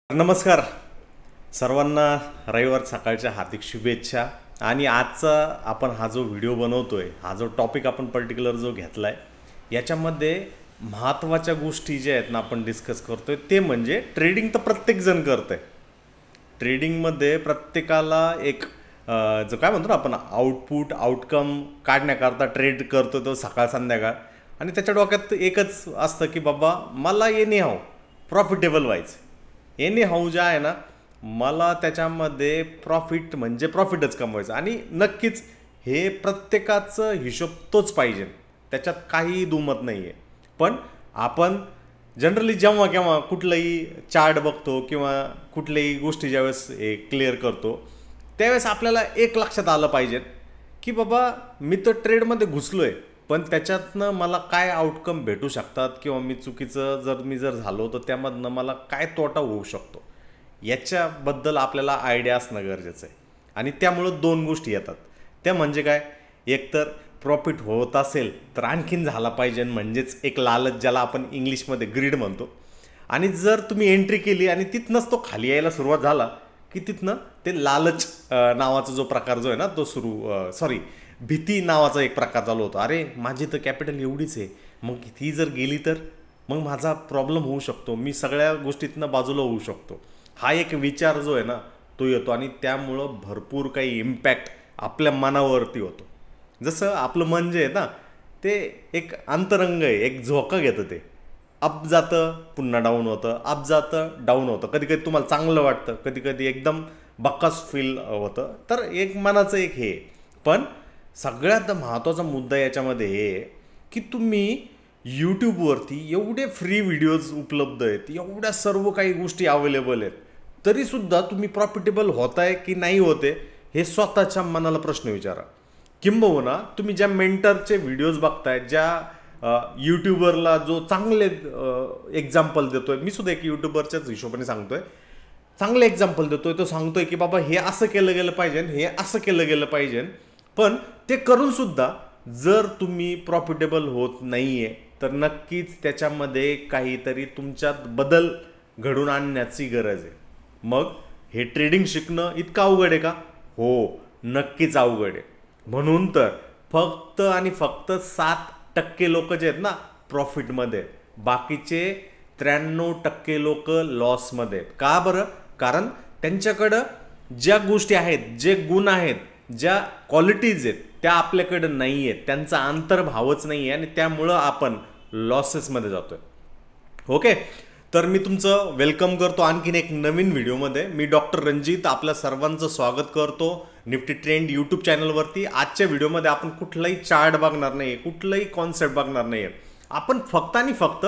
नमस्कार सर्वांना रविवार सकाळच्या हार्दिक शुभेच्छा। आणि आजचा आपण हा जो व्हिडिओ बनवतोय, हा जो टॉपिक आपण पर्टिक्युलर जो घेतलाय, याच्यामध्ये महत्त्वाच्या गोष्टी ज्या आहेत ना आपण डिस्कस करतोय ते म्हणजे ट्रेडिंग तर प्रत्येक जण करतंय। ट्रेडिंगमध्ये प्रत्येकाला एक जो काय म्हणतो ना आपण आउटपुट आउटकम काढण्याकरता ट्रेड करतो तो सकाळ संध्याकाळ, आणि त्याच्या डोक्यात एकच असतं की बाबा मला एनी हाऊ प्रॉफिटेबल व्हायचं। एनी हाऊ जे आहे ना, मला त्याच्यामध्ये प्रॉफिट म्हणजे प्रॉफिटच कमवायचं, आणि नक्कीच हे प्रत्येकाचं हिशोब तोच पाहिजे, त्याच्यात काही दुमत नाही आहे। पण आपण जनरली जेव्हा केव्हा कुठलंही चार्ट बघतो किंवा कुठल्याही गोष्टी ज्यावेळेस क्लिअर करतो त्यावेळेस आपल्याला एक लक्षात आलं पाहिजे की बाबा मी तर ट्रेडमध्ये घुसलो आहे, पण त्याच्यातनं मला काय आउटकम भेटू शकतात किंवा मी चुकीचं जर झालो तर त्यामधनं मला काय तोटा होऊ शकतो, याच्याबद्दल आपल्याला आयडिया असणं गरजेचं आहे। आणि त्यामुळं दोन गोष्टी येतात, त्या म्हणजे काय, एकतर प्रॉफिट होत असेल तर आणखीन झाला पाहिजे, म्हणजेच एक लालच ज्याला आपण इंग्लिशमध्ये ग्रीड म्हणतो। आणि जर तुम्ही एंट्री केली आणि तिथनंच तो खाली यायला सुरुवात झाला की तिथनं ते लालच नावाचा जो प्रकार जो आहे ना तो भीती नावाचा एक प्रकार चालू होतो। अरे माझी तर कॅपिटल एवढीच आहे, मग ती जर गेली तर मग माझा प्रॉब्लेम होऊ शकतो, मी सगळ्या गोष्टीतनं बाजूला होऊ शकतो, हा एक विचार जो आहे ना तो येतो। आणि त्यामुळं भरपूर काही इम्पॅक्ट आपल्या मनावरती होतो। जसं आपलं मन जे आहे ना ते एक अंतरंग आहे, एक झोका घेतं, ते अप जातं पुन्हा डाऊन होतं, अप जातं डाऊन होतं, कधी कधी तुम्हाला चांगलं वाटतं, कधी कधी एकदम बक्कास फील होतं। तर एक मनाचं एक हे, पण सगळ्यात महत्त्वाचा मुद्दा याच्यामध्ये हे की तुम्ही यूट्यूबवरती एवढे फ्री व्हिडिओज उपलब्ध आहेत, एवढ्या सर्व काही गोष्टी अवेलेबल आहेत, तरीसुद्धा तुम्ही प्रॉफिटेबल होताय की नाही होते हे स्वतःच्या मनाला प्रश्न विचारा। किंबहुना तुम्ही ज्या मेंटरचे व्हिडिओज बघताय, ज्या यूट्यूबरला जो चांगले एक्झाम्पल देतोय, मी सुद्धा एक यूट्यूबरच्याच हिशोबाने सांगतोय, चांगले एक्झाम्पल देतोय, तो सांगतोय की बाबा हे असं केलं गेलं पाहिजे, हे असं केलं गेलं पाहिजे, पण ते करून सुद्धा जर तुम्ही प्रॉफिटेबल होत नाहीये तर नक्कीच त्याच्यामध्ये काहीतरी तुमच्यात बदल घडून आणण्याची गरज आहे। मग हे ट्रेडिंग शिकणं इतकं अवघड आहे का? हो, नक्कीच अवघड आहे। म्हणून तर फक्त आणि फक्त 7% लोक जे आहेत ना प्रॉफिटमध्ये, बाकीचे 93% लोक लॉसमध्ये आहेत। का बरं? कारण त्यांच्याकडं ज्या गोष्टी आहेत, जे गुण आहेत, ज्या क्वालिटीज आहेत त्या आपल्याकडं नाही आहेत, त्यांचा अंतर्भावच नाही आहे, आणि त्यामुळं आपण लॉसेसमध्ये जातोय। ओके, तर मी तुमचं वेलकम करतो आणखीन एक नवीन व्हिडिओमध्ये। मी डॉक्टर रणजित आपल्या सर्वांचं स्वागत करतो निफ्टी ट्रेंड यूट्यूब चॅनलवरती। आजच्या व्हिडिओमध्ये आपण कुठलाही चार्ट बघणार नाही, कुठलाही कॉन्सेप्ट बघणार नाही, आपण फक्त आणि फक्त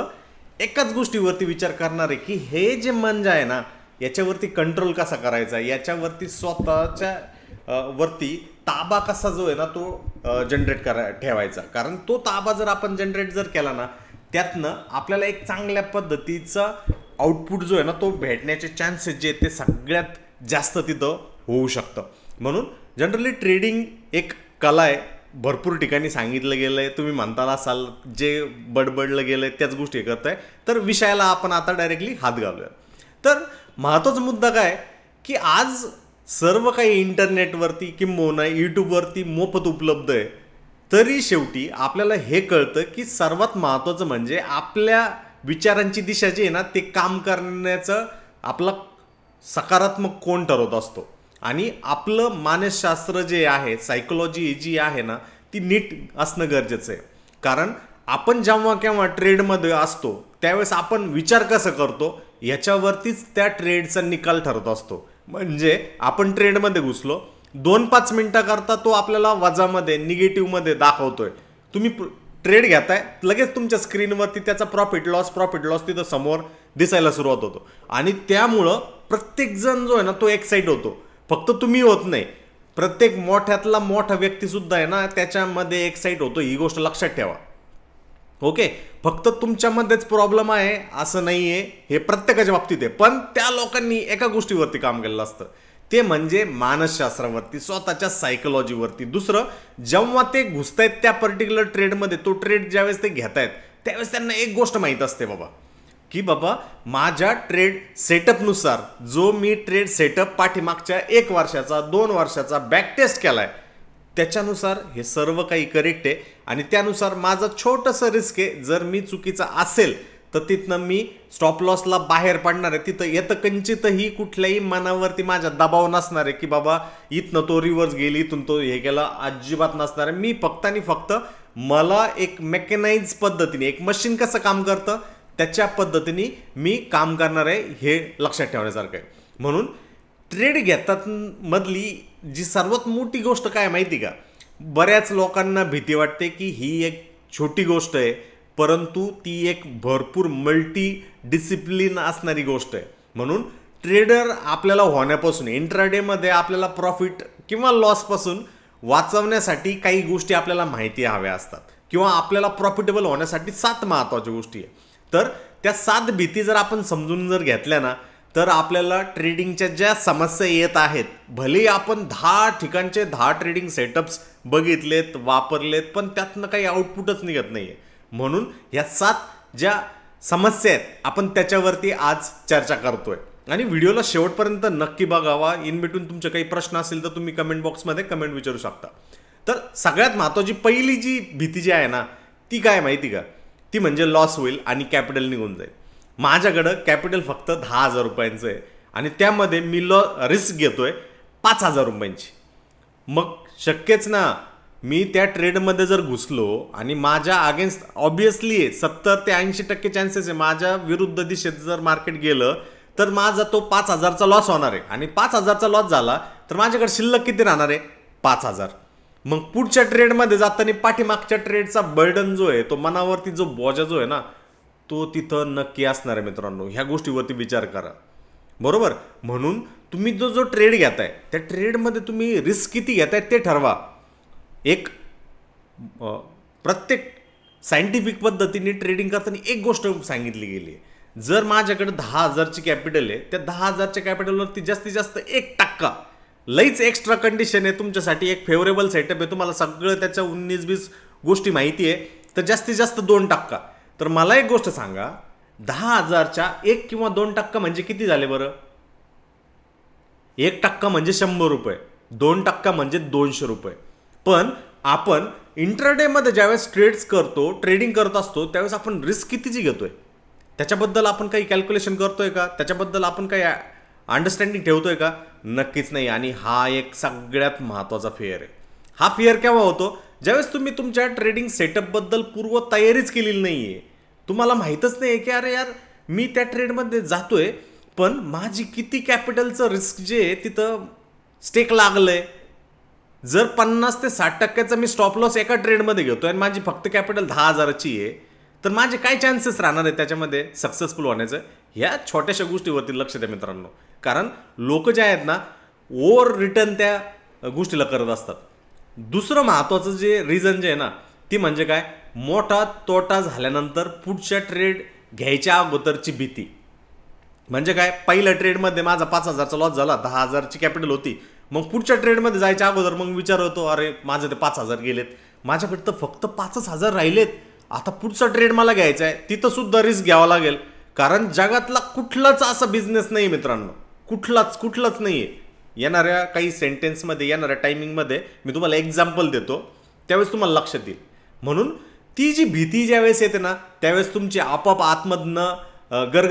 एकाच गोष्टीवरती विचार करणार आहे की हे जे मन जे आहे ना याच्यावरती कंट्रोल कसा करायचा, याच्यावरती स्वतःच्या वरती ताबा कसा जो आहे ना तो जनरेट ठेवायचा। कारण तो ताबा जर आपण जनरेट जर केला ना, त्यातनं आपल्याला एक चांगल्या पद्धतीचा आउटपुट जो आहे ना तो भेटण्याचे चान्सेस जे ते सगळ्यात जास्त तिथं होऊ शकतं। म्हणून जनरली ट्रेडिंग एक कला आहे, भरपूर ठिकाणी सांगितलं गेलं आहे, तुम्ही म्हणता असाल जे बडबडलं गेलं आहे त्याच गोष्टी करताय। तर विषयाला आपण आता डायरेक्टली हात घालूया। तर महत्त्वाचा मुद्दा काय की आज सर्व काही इंटरनेटवरती किंबहुना यूट्यूबवरती मोफत उपलब्ध आहे, तरी शेवटी आपल्याला हे कळतं की सर्वात महत्त्वाचं म्हणजे आपल्या विचारांची दिशा जी आहे ना ते काम करण्याचं आपला सकारात्मक कोण ठरवत असतो। आणि आपलं मानसशास्त्र जे आहे, सायकोलॉजी जी आहे ना ती नीट असणं गरजेचं आहे। कारण आपण जेव्हा केव्हा ट्रेडमध्ये असतो त्यावेळेस आपण विचार कसं करतो याच्यावरतीच त्या ट्रेडचा निकाल ठरत असतो। म्हणजे आपण ट्रेडमध्ये घुसलो, 2-5 मिनिटाकरता तो आपल्याला वजामध्ये निगेटिव्हमध्ये दाखवतोय, तुम्ही ट्रेड घेताय, लगेच तुमच्या स्क्रीनवरती त्याचा प्रॉफिट लॉस तिथं समोर दिसायला सुरुवात होतो। आणि त्यामुळं प्रत्येकजण जो आहे ना तो एक्साइट होतो, फक्त तुम्ही होत नाही, प्रत्येक मोठ्यातला मोठा व्यक्तीसुद्धा आहे ना त्याच्यामध्ये एक्साइट होतो, ही गोष्ट लक्षात ठेवा। ओके, फक्त तुमच्यामध्येच प्रॉब्लेम आहे असं नाही आहे, हे प्रत्येकाच्या बाबतीत आहे। पण त्या लोकांनी एका गोष्टीवरती काम केलेलं असतं, ते म्हणजे मानसशास्त्रावरती, स्वतःच्या सायकोलॉजीवरती। दुसरं, जेव्हा ते घुसतायत त्या पर्टिक्युलर ट्रेडमध्ये, तो ट्रेड ज्यावेळेस ते घेतायत त्यावेळेस त्यांना एक गोष्ट माहीत असते, बाबा की बाबा माझ्या ट्रेड सेटअपनुसार जो मी ट्रेड सेटअप पाठीमागच्या 1 वर्षाचा 2 वर्षाचा बॅक टेस्ट केलाय त्याच्यानुसार हे सर्व काही करेक्ट आहे आणि त्यानुसार माझं छोटंसं रिस्क आहे. जर मी चुकीचा असेल तर तिथनं मी स्टॉप लॉसला बाहेर पडणार आहे. तिथं येतं कंचितही कुठल्याही मनावरती माझ्या दबाव नसणार आहे की बाबा इथनं तो रिव्हर्स गेली इथून तो हे गेला, अजिबात नसणार आहे. मी फक्त आणि फक्त मला एक मेकॅनाइज पद्धतीने एक मशीन कसं काम करतं त्याच्या पद्धतीने मी काम करणार आहे हे लक्षात ठेवण्यासारखं आहे. म्हणून ट्रेड घेतात मधली जी सर्वात मोठी गोष्ट काय माहिती का, बऱ्याच लोकांना भीती वाटते की ही एक छोटी गोष्ट आहे परंतु ती एक भरपूर मल्टी डिसिप्लिन असणारी गोष्ट आहे. म्हणून ट्रेडर आपल्याला होण्यापासून इंट्राडेमध्ये आपल्याला प्रॉफिट किंवा लॉसपासून वाचवण्यासाठी काही गोष्टी आपल्याला माहिती हव्या असतात किंवा आपल्याला प्रॉफिटेबल होण्यासाठी 7 महत्त्वाच्या गोष्टी आहे. तर त्या 7 भीती जर आपण समजून जर घेतल्या ना तर आपल्याला ट्रेडिंगच्या ज्या समस्या येत आहेत, भले आपण 10 ठिकाणचे 10 ट्रेडिंग सेटअप्स बघितलेत वापरलेत पण त्यातनं काही आउटपुटच निघत नाहीये. म्हणून ह्या 7 ज्या समस्या आहेत आपण त्याच्यावरती आज चर्चा करतोय आणि व्हिडिओला शेवटपर्यंत नक्की बघावा. इन बिटवीन तुमचे काही प्रश्न असतील तर तुम्ही कमेंट बॉक्समध्ये कमेंट विचारू शकता. तर सगळ्यात महत्त्वाची पहिली जी भीती जी आहे ना ती काय माहिती का, ती म्हणजे लॉस होईल आणि कॅपिटल निघून जाईल. माझ्याकडं कॅपिटल फक्त 10,000 रुपयांचं आहे आणि त्यामध्ये मी रिस्क घेतोय 5,000 रुपयांची. मग शक्यच ना मी त्या ट्रेडमध्ये जर घुसलो आणि माझ्या अगेन्स्ट ऑब्विसली 70 ते 80% चान्सेस आहे माझ्या विरुद्ध दिशेत जर मार्केट गेलं तर माझा तो 5,000चा लॉस होणार आहे आणि 5,000चा लॉस झाला तर माझ्याकडे शिल्लक किती राहणार आहे 5,000. मग पुढच्या ट्रेडमध्ये जाताना पाठीमागच्या ट्रेडचा बर्डन जो आहे तो मनावरती जो बोजा जो आहे ना तो तिथं नक्की असणार आहे. मित्रांनो ह्या गोष्टीवरती विचार करा बरोबर. म्हणून तुम्ही जो ट्रेड घेताय त्या ट्रेडमध्ये तुम्ही रिस्क किती घेताय ते ठरवा. एक प्रत्येक सायंटिफिक पद्धतीने ट्रेडिंग करताना एक गोष्ट सांगितली गेली आहे, जर माझ्याकडे 10,000ची कॅपिटल आहे त्या 10,000च्या कॅपिटलवरती जास्तीत जास्त 1% लईच एक्स्ट्रा कंडिशन आहे तुमच्यासाठी एक फेवरेबल सेटअप आहे तुम्हाला सगळं त्याच्या 19-20 गोष्टी माहिती आहे तर जास्तीत जास्त 2%. तर मला एक गोष्ट सांगा 10,000च्या 1 किंवा 2% म्हणजे किती झाले बरं. 1% म्हणजे 100 रुपये, 2% म्हणजे 200 रुपये. पण आपण इंट्राडेमध्ये ज्यावेळेस ट्रेडिंग करत असतो त्यावेळेस आपण रिस्क कितीची घेतोय त्याच्याबद्दल आपण काही कॅल्क्युलेशन करतोय का, त्याच्याबद्दल आपण काही अंडरस्टँडिंग ठेवतोय का, नक्कीच नाही. आणि हा एक सगळ्यात महत्त्वाचा फेअर आहे. हा फेअर केव्हा होतो ज्यावेळेस तुम्ही तुमच्या ट्रेडिंग सेटअपबद्दल पूर्व तयारीच केलेली नाही आहे. तुम्हाला माहीतच नाही की अरे यार मी त्या ट्रेडमध्ये जातोय पण माझी किती कॅपिटलचं रिस्क जे आहे तिथं स्टेक लागलंय. जर 50 ते 60% मी स्टॉप लॉस एका ट्रेडमध्ये घेतोय आणि माझी फक्त कॅपिटल 10,000ची आहे तर माझे काय चान्सेस राहणार आहे त्याच्यामध्ये सक्सेसफुल होण्याचं. ह्या छोट्याशा गोष्टीवरती लक्ष द्या मित्रांनो. कारण लोक जे आहेत ना ओव्हर रिटर्न त्या गोष्टीला करत असतात. दुसरं महत्त्वाचं जे रिझन जे आहे ना ती म्हणजे काय, मोठा तोटा झाल्यानंतर पुढच्या ट्रेड घ्यायच्या अगोदरची भीती. म्हणजे काय, पहिल्या ट्रेडमध्ये माझा 5,000चा लॉस झाला, 10,000ची कॅपिटल होती. मग पुढच्या ट्रेडमध्ये जायच्या अगोदर मग विचार होतो अरे माझे ते 5,000 गेलेत, माझ्याकडे तर फक्त 5,000 राहिलेत, आता पुढचा ट्रेड मला घ्यायचा आहे. तिथं सुद्धा रिस्क घ्यावा लागेल. कारण जगातला कुठलाच असा बिझनेस नाही मित्रांनो, कुठलाच नाही आहे. येणाऱ्या काही सेंटेन्समध्ये येणाऱ्या टायमिंगमध्ये मी तुम्हाला एक्झाम्पल देतो त्यावेळेस तुम्हाला लक्षात येईल. म्हणून ती जी भीती ज्यावेळेस येते ना त्यावेळेस तुमची आपोआप आतमधनं गर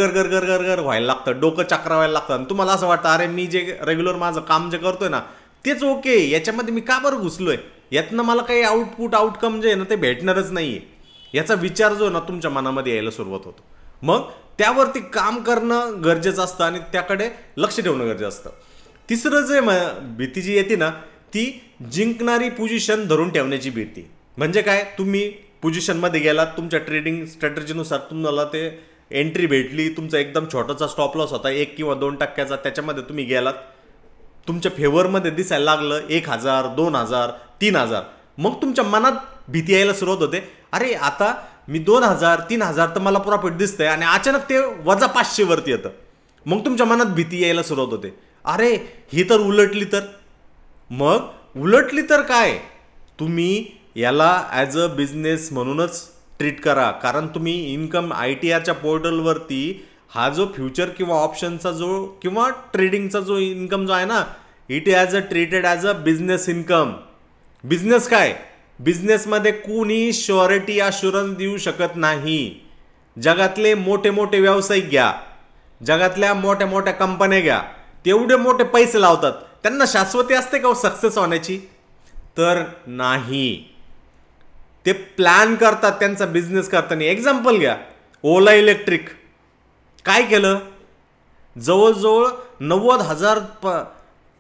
व्हायला लागतं, डोकं चक्रावायला लागतं आणि तुम्हाला असं वाटतं अरे मी जे रेग्युलर माझं काम जे करतोय ना तेच ओके, याच्यामध्ये मी का बरं घुसलोय, यातनं मला काही आउटकम जे आहे ना ते भेटणारच नाही आहे. याचा विचार जो ना तुमच्या मनामध्ये यायला सुरुवात होतो. मग त्यावरती काम करणं गरजेचं असतं आणि त्याकडे लक्ष ठेवणं गरजेचं असतं. तिसरं जे भीती जी येते ना ती जिंकणारी पोझिशन धरून ठेवण्याची भीती. म्हणजे काय, तुम्ही पोझिशनमध्ये गेलात, तुमच्या ट्रेडिंग स्ट्रॅटेजीनुसार तुम्हाला ते एंट्री भेटली, तुमचा एकदम छोटासा स्टॉप लॉस होता 1 किंवा 2%चा, त्याच्यामध्ये तुम्ही गेलात, तुमच्या फेवरमध्ये दिसायला लागलं 1,000, 2,000, 3,000. मग तुमच्या मनात भीती यायला सुरुवात होते, अरे आता मी 2,000, 3,000 तर मला प्रॉफिट दिसतंय आणि अचानक ते -500 वरती येतं. मग तुमच्या मनात भीती यायला सुरुवात होते, अरे ही तर उलटली तर. मग उलटली तर काय, तुम्ही याला ॲज अ बिझनेस म्हणूनच ट्रीट करा, कारण तुम्ही इन्कम ITRच्या पोर्टलवरती हा जो फ्युचर किंवा ऑप्शनचा जो किंवा ट्रेडिंगचा जो इन्कम जो आहे ना, it as a treated as a business income. Business काय, बिझनेसमध्ये कुणी श्युरिटी अश्युरन्स देऊ शकत नाही. जगातले मोठे मोठे व्यावसायिक घ्या, जगातल्या मोठ्या मोठ्या कंपन्या घ्या, तेवढे मोठे पैसे लावतात, त्यांना शाश्वती असते का सक्सेस होण्याची? तर नाही. ते प्लॅन करतात त्यांचा बिझनेस करताना. एक्झाम्पल घ्या, ओला इलेक्ट्रिक काय केलं, जवळजवळ 90,000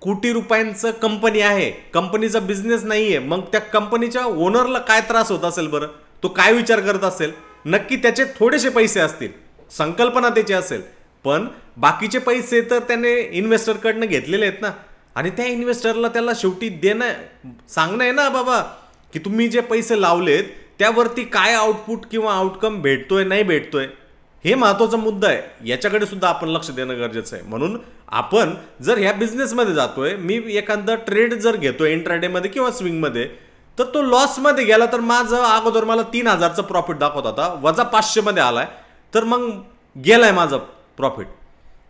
कोटी रुपयांचं कंपनी आहे, कंपनीचा बिझनेस नाहीये. मग त्या कंपनीच्या ओनरला काय त्रास होत असेल बरं? तो काय विचार करत असेल? नक्की त्याचे थोडेसे पैसे असतील, संकल्पना त्याची असेल, पण बाकीचे पैसे तर त्याने इन्व्हेस्टरकडनं घेतलेले आहेत ना. आणि त्या इन्व्हेस्टरला त्याला शेवटी देणं सांगणं आहे ना, बाबा की तुम्ही जे पैसे लावलेत त्यावरती काय आउटपुट किंवा आउटकम भेटतोय नाही भेटतोय, हे महत्त्वाचा मुद्दा आहे. याच्याकडे सुद्धा आपण लक्ष देणं गरजेचं आहे. म्हणून आपण जर ह्या बिझनेसमध्ये जातोय, मी एखादा ट्रेड जर घेतोय इंट्राडेमध्ये किंवा स्विंगमध्ये, तर तो लॉसमध्ये गेला तर माझं अगोदर मला 3,000चा प्रॉफिट दाखवत होता, वजा 500 मध्ये आलाय, तर मग गेलाय माझं प्रॉफिट?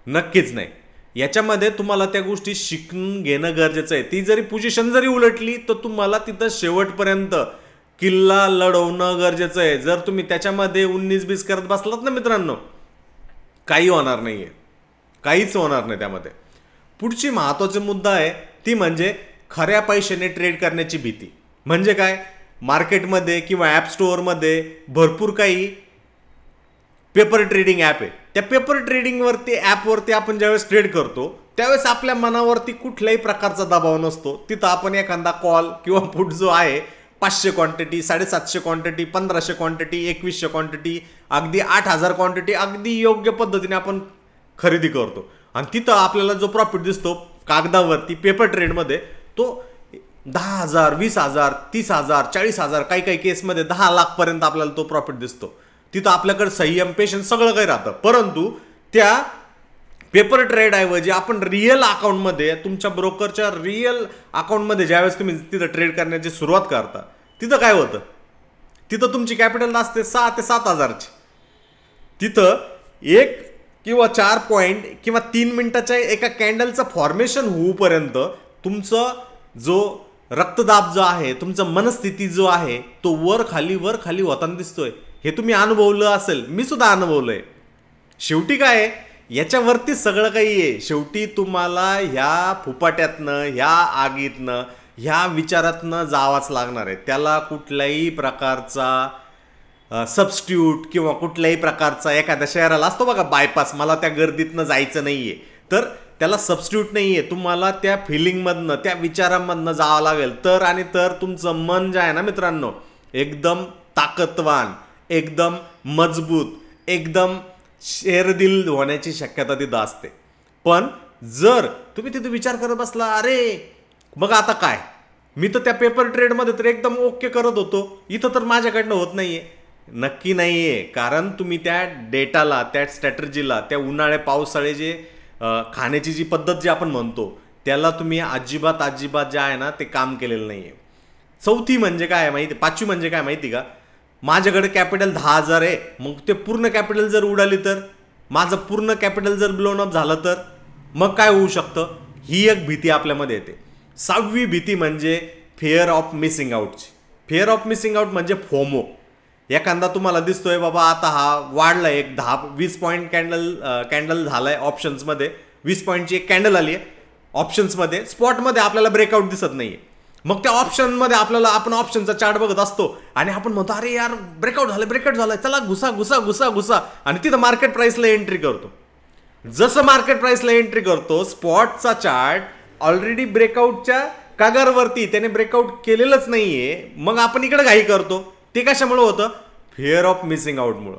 नक्कीच नाही. याच्यामध्ये तुम्हाला त्या गोष्टी शिकून घेणं गरजेचं आहे. ती जरी पोझिशन जरी उलटली तर तुम्हाला तिथं शेवटपर्यंत किल्ला लढवणं गरजेचं आहे. जर तुम्ही त्याच्यामध्ये 19-20 करत बसलात ना मित्रांनो, काही होणार नाहीये, काहीच होणार नाही त्यामध्ये. पुढची महत्त्वाचा मुद्दा आहे ती म्हणजे खऱ्या पैशाने ट्रेड करण्याची भीती. म्हणजे काय, मार्केटमध्ये किंवा ॲप स्टोअरमध्ये भरपूर काही पेपर ट्रेडिंग ॲप आहे. त्या पेपर ट्रेडिंगवरती ॲपवरती आपण ज्यावेळेस ट्रेड करतो त्यावेळेस आपल्या मनावरती कुठल्याही प्रकारचा दबाव नसतो. तिथं आपण एखादा कॉल किंवा पुट जो आहे 500 क्वांटिटी, 750 क्वांटिटी, 1500 क्वांटिटी, 2100 क्वांटिटी, अगदी 8000 क्वांटिटी अगदी योग्य पद्धतीने आपण खरेदी करतो. आणि तिथं आपल्याला जो प्रॉफिट दिसतो कागदावरती पेपर ट्रेडमध्ये तो 10,000, 20,000, 30,000, 40,000, काही काही केसमध्ये 10 लाखपर्यंत आपल्याला तो प्रॉफिट दिसतो. तिथं आपल्याकडे संयम, पेशन्स सगळं काही राहतं. परंतु त्या पेपर ट्रेड ऐवजी आपण रिअल अकाउंटमध्ये, तुमच्या ब्रोकरच्या रिअल अकाउंटमध्ये ज्यावेळेस तुम्ही तिथं ट्रेड करण्याची सुरुवात करता, तिथं काय होतं, तिथं तुमची कॅपिटल असते 6 ते 7,000ची. तिथं 1 किंवा 4 पॉईंट किंवा 3 मिनिटाच्या एका कॅन्डलचं फॉर्मेशन होऊपर्यंत तुमचं जो रक्तदाब जो आहे, तुमचं मनस्थिती जो आहे, तो वर खाली होताना दिसतोय. हे तुम्ही अनुभवलं असेल, मी सुद्धा अनुभवलंय. शेवटी काय, याच्यावरती सगळं काही आहे. शेवटी तुम्हाला ह्या फुपाट्यातनं, ह्या आगीतनं, ह्या विचारातनं जावाच लागणार आहे. त्याला कुठल्याही प्रकारचा सबस्टिट्यूट किंवा कुठल्याही प्रकारचा, एखाद्या शहराला असतो बघा बायपास, मला त्या गर्दीतनं जायचं नाहीये, तर त्याला सबस्टिट्यूट नाहीये. तुम्हाला त्या फिलिंगमधनं, त्या विचारांमधनं जावं लागेल. तर आणि तर तुमचं मन जे आहे ना मित्रांनो, एकदम ताकदवान, एकदम मजबूत, एकदम शेरदिल होण्याची शक्यता तिथं असते. पण जर तुम्ही तिथे विचार करत बसला, अरे मग आता काय, मी तर त्या पेपर ट्रेडमध्ये तर एकदम ओके करत होतो, इथं तर माझ्याकडनं होत नाहीये. नक्की नाहीये, कारण तुम्ही त्या डेटाला, त्या स्ट्रॅटर्जीला, त्या उन्हाळे पावसाळे जे खाण्याची जी पद्धत जी आपण म्हणतो त्याला तुम्ही अजिबात जे आहे ना ते काम केलेलं नाहीये. चौथी म्हणजे काय माहिती, 5वी म्हणजे काय माहिती का, माझ्याकडे कॅपिटल 10,000 आहे, मग ते पूर्ण कॅपिटल जर उडाली तर, माझं पूर्ण कॅपिटल जर ब्लोन अप झालं तर मग काय होऊ शकतं, ही एक भीती आपल्यामध्ये येते. 6वी भीती म्हणजे फिअर ऑफ मिसिंग आउटची. फिअर ऑफ मिसिंग आउट म्हणजे फोमो. एखादा तुम्हाला दिसतोय बाबा आता हा वाढलाय, एक 10-20 पॉईंट कॅन्डल झालाय ऑप्शन्समध्ये, 20 पॉईंटची एक कॅन्डल आली आहे ऑप्शन्समध्ये, स्पॉटमध्ये आपल्याला ब्रेकआउट दिसत नाहीये. मग त्या ऑप्शनमध्ये आपण ऑप्शनचा चार्ट बघत असतो आणि आपण म्हणतो अरे यार ब्रेकआउट झालं, चला घुसा आणि तिथं मार्केट प्राइसला एंट्री करतो. जसं मार्केट प्राइसला एंट्री करतो, स्पॉटचा चार्ट ऑलरेडी ब्रेकआउटच्या कागारवरती, त्याने ब्रेकआउट केलेलंच नाहीये. मग आपण इकडे घाई करतो. ते कशामुळे होतं, फिअर ऑफ मिसिंग आउटमुळं.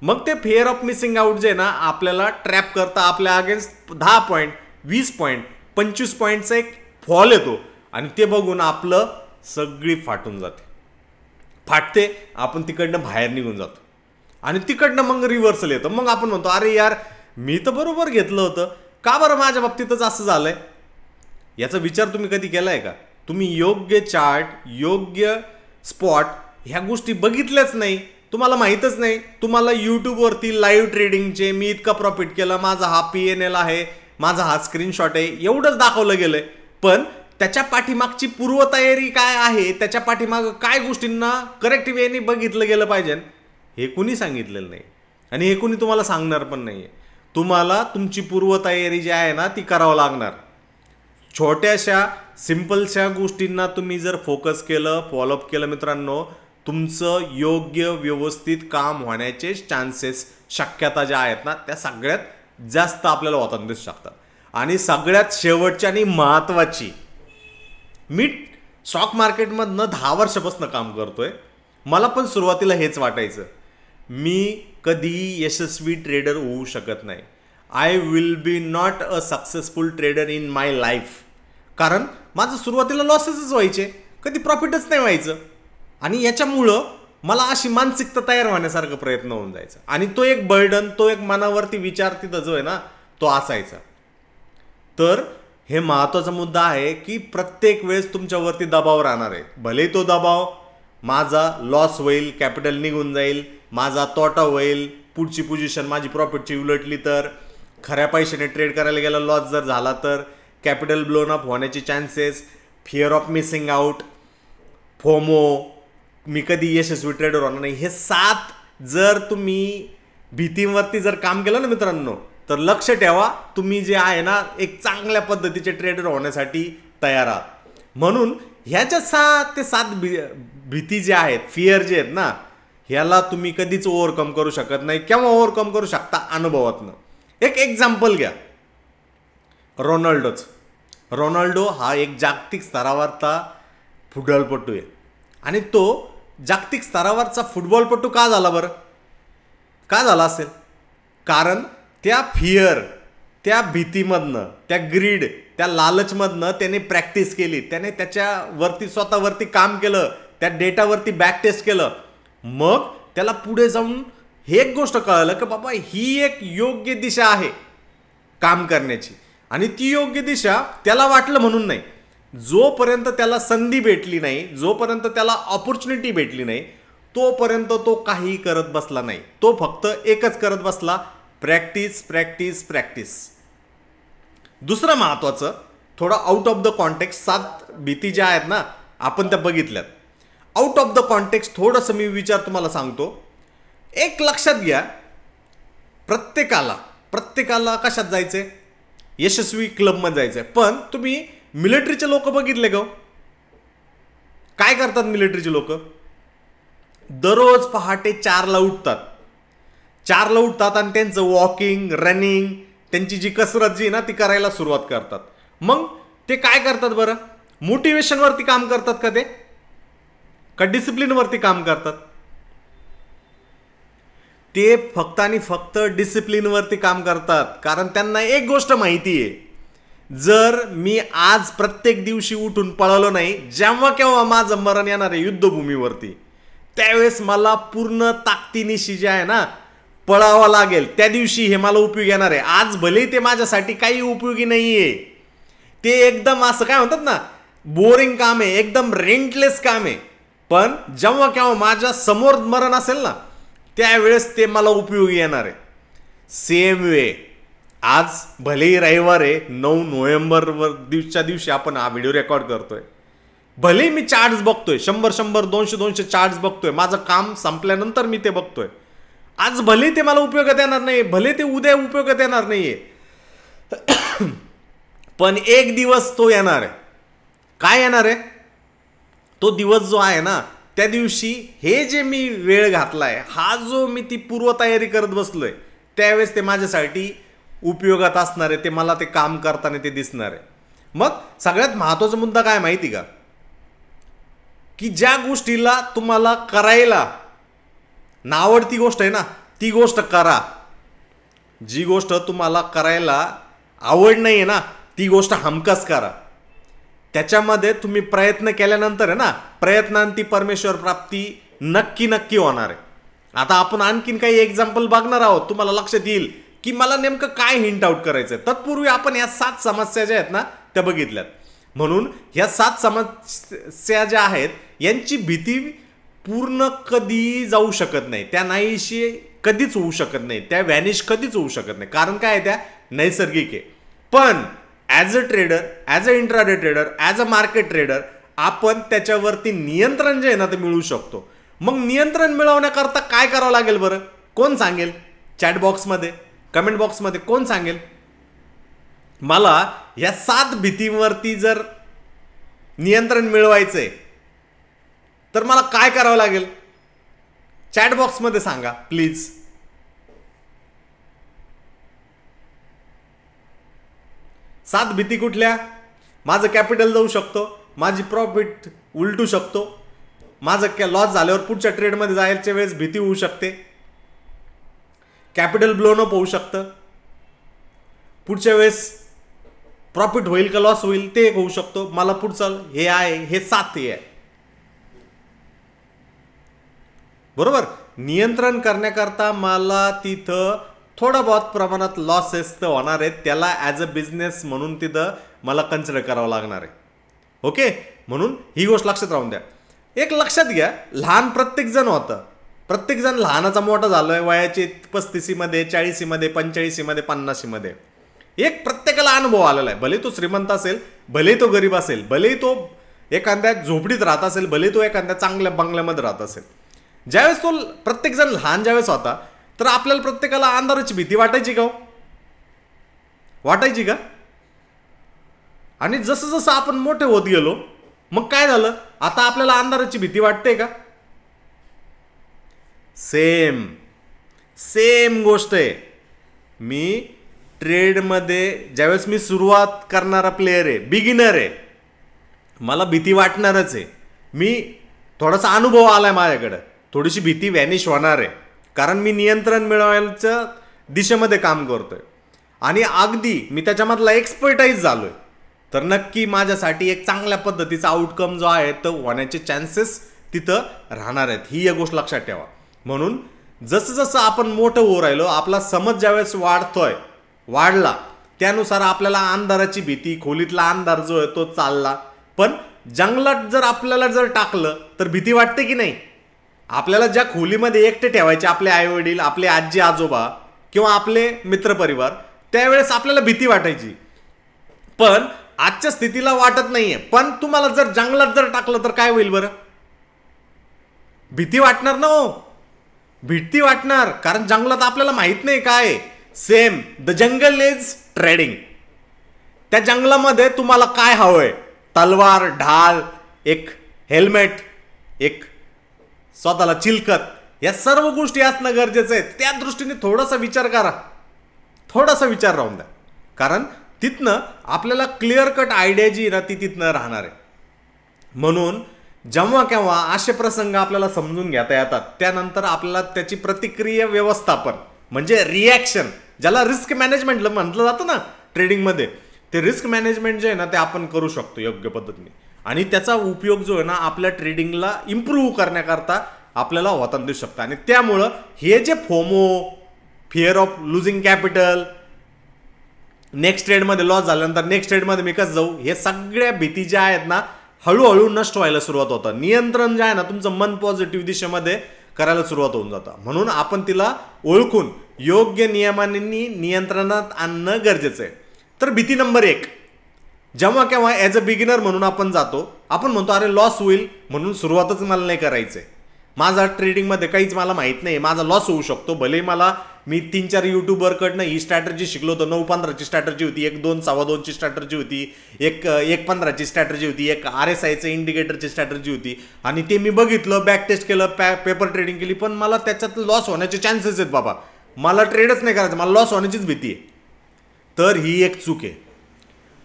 मग ते फिअर ऑफ मिसिंग आउट जे ना आपल्याला ट्रॅप करता, आपल्या अगेन्स्ट 10 पॉईंट, 20 पॉईंट, 25 पॉईंटचा एक फॉल येतो आणि ते बघून आपलं सगळी फाटून फाटते. आपण तिकडनं बाहेर निघून जातो आणि तिकडनं मग रिव्हर्सल येतं. मग आपण म्हणतो अरे यार मी तर बरोबर घेतलं होतं, का बरं माझ्या बाबतीतच असं झालंय. याचा विचार तुम्ही कधी केलाय का? तुम्ही योग्य चार्ट, योग्य स्पॉट ह्या गोष्टी बघितल्याच नाही, तुम्हाला माहीतच नाही. तुम्हाला यूट्यूबवरती लाईव्ह ट्रेडिंगचे मी इतका प्रॉफिट केला, माझा हा PNL आहे, माझा हा स्क्रीनशॉट आहे, एवढंच दाखवलं गेलंय. पण त्याच्या पाठीमागची पूर्वतयारी काय आहे, त्याच्या पाठीमाग काय गोष्टींना करेक्ट वेने बघितलं गेलं पाहिजे, हे कुणी सांगितलेलं नाही आणि हे कुणी तुम्हाला सांगणार पण नाही. तुम्हाला तुमची पूर्वतयारी जी आहे ना ती करावं लागणार. छोट्याशा सिंपलशा गोष्टींना तुम्ही जर फोकस केलं, फॉलोअप केलं मित्रांनो, तुमचं योग्य व्यवस्थित काम होण्याचे चान्सेस, शक्यता ज्या आहेत ना त्या सगळ्यात जास्त आपल्याला होताना दिसू शकतात. आणि सगळ्यात शेवटची आणि महत्त्वाची, मी स्टॉक मार्केटमधनं 10 वर्षापासून काम करतोय. मला पण सुरुवातीला हेच वाटायचं, मी कधीही यशस्वी ट्रेडर होऊ शकत नाही. I will be not a successful trader in my life. कारण माझं सुरुवातीला लॉसेसच व्हायचे, कधी प्रॉफिटच नाही व्हायचं. आणि याच्यामुळं मला अशी मानसिकता तयार होण्यासारखा प्रयत्न होऊन जायचा. आणि तो एक बर्डन, तो एक मनावरती विचार तिथं जो आहे ना तो असायचा. तर हे महत्त्वाचा मुद्दा आहे की प्रत्येक वेळेस तुमच्यावरती दबाव राहणार आहे. भले तो दबाव माझा लॉस होईल, कॅपिटल निघून जाईल, माझा तोटा होईल, पुढची पोझिशन माझी प्रॉफिटची उलटली तर, खऱ्या पैशाने ट्रेड करायला गेला लॉस जर झाला तर, कॅपिटल ब्लोन अप होण्याचे chances, fear of missing out, FOMO, मी कधी यशस्वी ट्रेडर होणार नाही, हे 7 जर तुम्ही भीतींवरती जर काम केलं ना मित्रांनो, तर लक्ष ठेवा तुम्ही जे आहे ना एक चांगल्या पद्धतीचे ट्रेडर होण्यासाठी तयार आहात. म्हणून ह्याच्या 6 ते 7 भीती जे आहेत, फिअर जे आहेत ना, ह्याला तुम्ही कधीच ओव्हरकम करू शकत नाही. केव्हा ओव्हरकम करू शकता? अनुभवातनं. एक एक्झाम्पल घ्या रोनाल्डोच. रोनाल्डो हा एक जागतिक स्तरावरचा फुटबॉलपटू आहे. आणि तो जागतिक स्तरावरचा फुटबॉलपटू का झाला बरं? का झाला असेल? कारण त्या फिअर, त्या भीतीमधनं, त्या ग्रीड, त्या लालचमधनं त्याने प्रॅक्टिस केली, त्याने त्याच्यावरती स्वतःवरती काम केलं, त्या डेटावरती बॅक टेस्ट केलं. मग त्याला पुढे जाऊन हे एक गोष्ट कळलं की बाबा ही एक योग्य दिशा आहे काम करण्याची. आणि ती योग्य दिशा त्याला वाटलं म्हणून नाही, जोपर्यंत त्याला संधी भेटली नाही, जोपर्यंत त्याला ऑपॉर्च्युनिटी भेटली नाही, तोपर्यंत तो काही करत बसला नाही. तो फक्त एकच करत बसला, प्रॅक्टिस प्रॅक्टिस प्रॅक्टिस. दुसरं महत्त्वाचं, थोडं आउट ऑफ द कॉन्टेक्स्ट, 7 भीती ज्या आहेत ना आपण त्या बघितल्यात. आउट ऑफ द कॉन्टेक्स्ट थोडंसं मी विचार तुम्हाला सांगतो. एक लक्षात घ्या, प्रत्येकाला कशात जायचंय? यशस्वी क्लबमध्ये जायचंय. पण तुम्ही मिलिटरीचे लोक बघितले का? काय करतात मिलिटरीचे लोक? दररोज पहाटे 4ला उठतात. 4ला उठतात आणि त्यांचं वॉकिंग, रनिंग, त्यांची जी कसरत जी ना ती करायला सुरुवात करतात. मग ते काय करतात बरं? मोटिवेशनवरती काम करतात का ते? का डिसिप्लिनवरती काम करतात? ते फक्त आणि फक्त डिसिप्लिनवरती काम करतात. कारण त्यांना एक गोष्ट माहिती आहे, जर मी आज प्रत्येक दिवशी उठून पळालो नाही, जेव्हा केव्हा माझं मरण येणार आहे युद्धभूमीवरती, त्यावेळेस मला पूर्ण ताकदीनिशी जे आहे ना पळावं लागेल. त्या दिवशी हे मला उपयोगी येणार आहे. आज भले ते माझ्यासाठी काही उपयोगी नाहीये, ते एकदम असं काय म्हणतात ना बोरिंग काम आहे, एकदम रेंटलेस काम आहे. पण जेव्हा केव्हा माझ्या समोर मरण असेल ना त्यावेळेस ते मला उपयोगी येणार आहे. सेम वे आज भलेही रविवार आहे, 9 नोव्हेंबर दिवसच्या दिवशी आपण हा व्हिडिओ रेकॉर्ड करतोय. भले मी चार्ट्स बघतोय, 100 200 चार्ट्स बघतोय, माझं काम संपल्यानंतर मी ते बघतोय. आज भले ते मला उपयोगात येणार नाही, भले ते उद्या उपयोगात येणार नाहीये, पण एक दिवस तो येणार आहे. काय येणार आहे? तो दिवस जो आहे ना त्या दिवशी हे जे मी वेळ घातलाय, हा जो मी ती पूर्वतयारी करत बसलोय, त्यावेळेस ते माझ्यासाठी उपयोगात असणार आहे. ते मला ते काम करताना ते दिसणार आहे. मग सगळ्यात महत्त्वाचा मुद्दा काय माहिती का? की ज्या गोष्टीला तुम्हाला करायला नावडती गोष्ट आहे ना ती गोष्ट करा. जी गोष्ट तुम्हाला करायला आवड नाही आहे ना ती गोष्ट हमखास करा. त्याच्यामध्ये तुम्ही प्रयत्न केल्यानंतर आहे ना, प्रयत्नांती परमेश्वर प्राप्ती नक्की नक्की होणार आहे. आता आपण आणखीन काही एक्झाम्पल बघणार आहोत, तुम्हाला लक्षात येईल की मला नेमकं काय हिंट आउट करायचं आहे. तत्पूर्वी आपण या 7 समस्या ज्या आहेत ना त्या बघितल्यात. म्हणून ह्या 7 समस्या ज्या आहेत यांची भीती पूर्ण कधी जाऊ शकत नाही, त्या नाहीशी कधीच होऊ शकत नाही, त्या व्हॅनिश कधीच होऊ शकत नाही, कारण काय आहे, त्या नैसर्गिक आहे. पण as a trader, as a intraday trader, as a market trader आपण त्याच्यावरती नियंत्रण जे आहे ना ते मिळवू शकतो. मग नियंत्रण मिळवण्याकरता काय करावं लागेल बरं, कोण सांगेल? चॅट बॉक्समध्ये, कमेंट बॉक्समध्ये कोण सांगेल मला या 7 भीतींवरती जर नियंत्रण मिळवायचंय तर मला काय करावं लागेल? चॅट बॉक्समध्ये सांगा प्लीज. सात भीती कुठल्या? माझं कॅपिटल जाऊ शकतो, माझी प्रॉफिट उलटू शकतो, माझं लॉस झाल्यावर पुढच्या ट्रेडमध्ये जायच्या वेळेस भीती होऊ शकते, कॅपिटल ब्लोन अप होऊ शकतं, पुढच्या वेळेस प्रॉफिट होईल का लॉस होईल ते एक होऊ शकतो, मला पुढचं हे आहे, हे 7 आहे. बरोबर. नियंत्रण करण्याकरता मला तिथं थोडा बहुत प्रमाणात लॉसेस तर होणार आहेत, त्याला ॲज अ बिझनेस म्हणून तिथं मला कन्सिडर करावं लागणार आहे. ओके, म्हणून ही गोष्ट लक्षात राहून द्या. एक लक्षात घ्या, लहान प्रत्येकजण होतं, प्रत्येकजण लहानाचा मोठा झालोय वयाचे 35मध्ये, 40मध्ये, 45मध्ये, 50मध्ये. एक प्रत्येकाला अनुभव आलेला आहे, भले तो श्रीमंत असेल, भले तो गरीब असेल, भले तो एखाद्या झोपडीत राहत असेल, भले तो एखाद्या चांगल्या बंगल्यामध्ये राहत असेल. ज्यावेळेस तो प्रत्येकजण लहान ज्यावेळेस होता तर आपल्याला प्रत्येकाला अंधाराची भीती वाटायची का? वाटायची का? आणि जसं जसं आपण मोठे होत गेलो मग काय झालं, आता आपल्याला अंधाराची भीती वाटते का? सेम गोष्ट आहे. मी ट्रेडमध्ये ज्यावेळेस मी सुरुवात करणारा प्लेयर आहे, बिगिनर आहे, मला भीती वाटणारच आहे. मी थोडासा अनुभव आलाय माझ्याकडं, थोडीशी भीती व्हॅनिश होणार आहे, कारण मी नियंत्रण मिळवायच्या दिशेमध्ये काम करतोय आणि अगदी मी त्याच्यामधला एक्सपर्टाईज झालोय. तर नक्की माझ्यासाठी एक चांगल्या पद्धतीचा आउटकम जो आहे तो होण्याचे चान्सेस तिथं राहणार आहेत, ही एक गोष्ट लक्षात ठेवा. म्हणून जसं जसं आपण मोठं होऊ राहिलो, आपला समज ज्यावेळेस वाढला, त्यानुसार आपल्याला अंधाराची भीती, खोलीतला अंधार जो आहे तो चालला. पण जंगलात जर आपल्याला जर टाकलं तर भीती वाटते की नाही? आपल्याला ज्या खोलीमध्ये एकटे ठेवायचे आपले आईवडील, आपले आजी आजोबा किंवा आपले मित्रपरिवार, त्यावेळेस आपल्याला भीती वाटायची. पण आजच्या स्थितीला वाटत नाहीये. पण तुम्हाला जर जंगलात जर टाकलं तर काय होईल बरं? भीती वाटणार ना हो, भीती वाटणार, कारण जंगलात आपल्याला माहित नाही काय. Same the jungle is trading. त्या जंगलामध्ये तुम्हाला काय हवंय? तलवार, ढाल, एक हेल्मेट, एक स्वतःला चिलखत, या सर्व गोष्टी असणं गरजेचं आहे. त्या दृष्टीने थोडासा विचार करा, थोडासा विचार राहून द्या, कारण तिथनं आपल्याला क्लिअर कट आयडिया जी ना ती तिथनं राहणार आहे. म्हणून जेव्हा केव्हा असे प्रसंग आपल्याला समजून घेता येतात, त्यानंतर आपल्याला त्याची प्रतिक्रिया व्यवस्थापन म्हणजे रिॲक्शन, ज्याला रिस्क मॅनेजमेंट म्हटलं जातं ना ट्रेडिंगमध्ये, ते रिस्क मॅनेजमेंट जे आहे ना ते आपण करू शकतो योग्य पद्धतीने. आणि त्याचा उपयोग जो आहे ना आपल्या ट्रेडिंगला इम्प्रूव्ह करण्याकरता आपल्याला होताना दिसू शकतं. आणि त्यामुळं हे जे FOMO, fear of losing capital, next ट्रेडमध्ये लॉस झाल्यानंतर नेक्स्ट ट्रेडमध्ये मी कसं जाऊ, हे सगळ्या भीती ज्या आहेत ना हळूहळू नष्ट व्हायला सुरुवात होतं. नियंत्रण जे आहे ना तुमचं मन पॉझिटिव्ह दिशेमध्ये करायला सुरुवात होऊन जातं. म्हणून आपण तिला ओळखून योग्य नियमांनी नियंत्रणात आणणं गरजेचं आहे. तर भीती नंबर 1, जेव्हा केव्हा ॲज अ बिगिनर म्हणून आपण जातो, आपण म्हणतो अरे लॉस होईल म्हणून सुरुवातच मला नाही करायचंय, माझा ट्रेडिंगमध्ये काहीच मला माहित नाही, माझा लॉस होऊ शकतो. भले मी 3-4 युट्यूबरकडनं ही स्ट्रॅटर्जी शिकलो होतो. 9-15ची स्ट्रॅटर्जी होती, 1-2 2.5ची स्ट्रॅटर्जी होती, एक 1-15ची स्ट्रॅटर्जी होती, एक RSIचं इंडिकेटरची स्ट्रॅटर्जी होती. आणि ते मी बघितलं, बॅक टेस्ट केलं, पेपर ट्रेडिंग केली, पण मला त्याच्यात लॉस होण्याचे चान्सेस आहेत बाबा. मला ट्रेडच नाही करायचं, मला लॉस होण्याचीच भीती आहे. तर ही एक चूक आहे.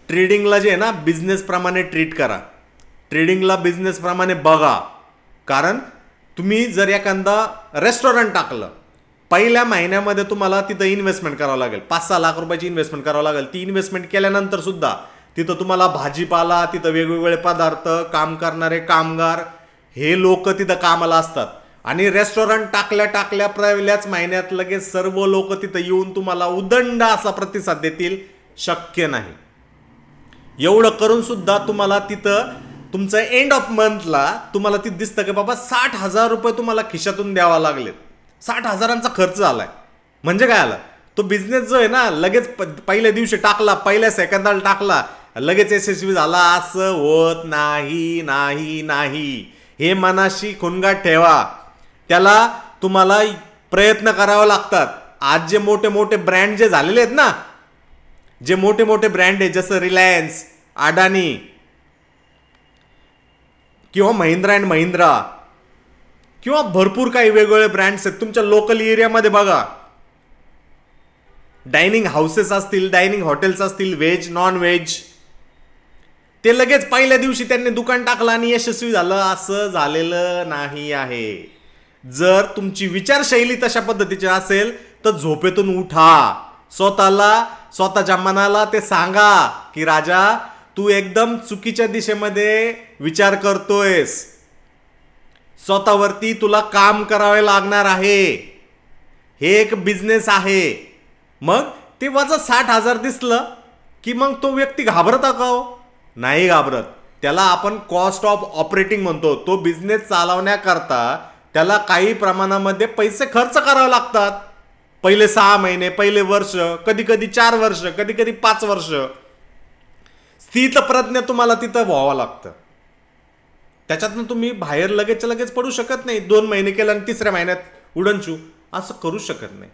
ट्रेडिंगला जे आहे ना बिझनेसप्रमाणे ट्रीट करा, ट्रेडिंगला बिझनेसप्रमाणे बघा. कारण तुम्ही जर एखादा रेस्टॉरंट टाकलं, पहिल्या महिन्यामध्ये तुम्हाला तिथं इन्व्हेस्टमेंट करावं लागेल, 5-6 लाख रुपयाची इन्व्हेस्टमेंट करावं लागेल. ती इन्व्हेस्टमेंट केल्यानंतर सुद्धा तिथं तुम्हाला भाजीपाला, तिथं वेगवेगळे पदार्थ, काम करणारे कामगार, हे लोक तिथं कामाला असतात. आणि रेस्टॉरंट टाकल्या पहिल्याच महिन्यात लगेच सर्व लोक तिथं येऊन तुम्हाला उदंड असा प्रतिसाद देतील, शक्य नाही. एवढं करून सुद्धा तुम्हाला तिथं तुमचं एंड ऑफ मंथला तुम्हाला ती दिसतं की बाबा 60,000 रुपये तुम्हाला खिशातून द्यावा लागलेत, 60,000चा खर्च झालाय. म्हणजे काय आलं, तो बिझनेस जो आहे ना लगेच पहिल्या दिवशी टाकला, पहिल्या सेकंदाला टाकला, लगेच यशस्वी झाला असं होत नाही. नाही नाही, हे मनाशी खुणगाट ठेवा. त्याला तुम्हाला प्रयत्न करावे लागतात. आज जे मोठे मोठे ब्रँड जे झालेले आहेत ना, जे मोठे मोठे ब्रँड आहेत जसं रिलायन्स, अडानी किंवा महिंद्रा अँड महिंद्रा किंवा भरपूर काही वेगवेगळे ब्रँड्स आहेत तुमच्या लोकल एरियामध्ये. बघा, डायनिंग हाऊसेस असतील, डायनिंग हॉटेल्स असतील, व्हेज नॉन व्हेज, ते लगेच पहिल्या दिवशी त्यांनी दुकान टाकलं आणि यशस्वी झालं असं झालेलं नाही आहे. जर तुमची विचारशैली तशा पद्धतीची असेल तर झोपेतून उठा, स्वतःच्या मनाला ते सांगा की राजा तू एकदम चुकीच्या दिशेमध्ये विचार करतोयस, स्वतःवरती तुला काम करावे लागणार आहे, हे एक बिझनेस आहे. मग ते वजा 60,000 दिसलं की मग तो व्यक्ती घाबरता का हो? नाही घाबरत. त्याला आपण कॉस्ट ऑफ ऑपरेटिंग म्हणतो. तो बिझनेस चालवण्याकरता त्याला काही प्रमाणामध्ये पैसे खर्च करावे लागतात. पहिले 6 महिने, पहिले वर्ष, कधी कधी 4 वर्ष, कधी कधी 5 वर्ष स्थितप्रज्ञ तुम्हाला तिथं व्हावं लागतं. त्याच्यातनं तुम्ही बाहेर लगेच पडू शकत नाही. 2 महिने केलं आणि 3ऱ्या महिन्यात उडणचू असं करू शकत नाही.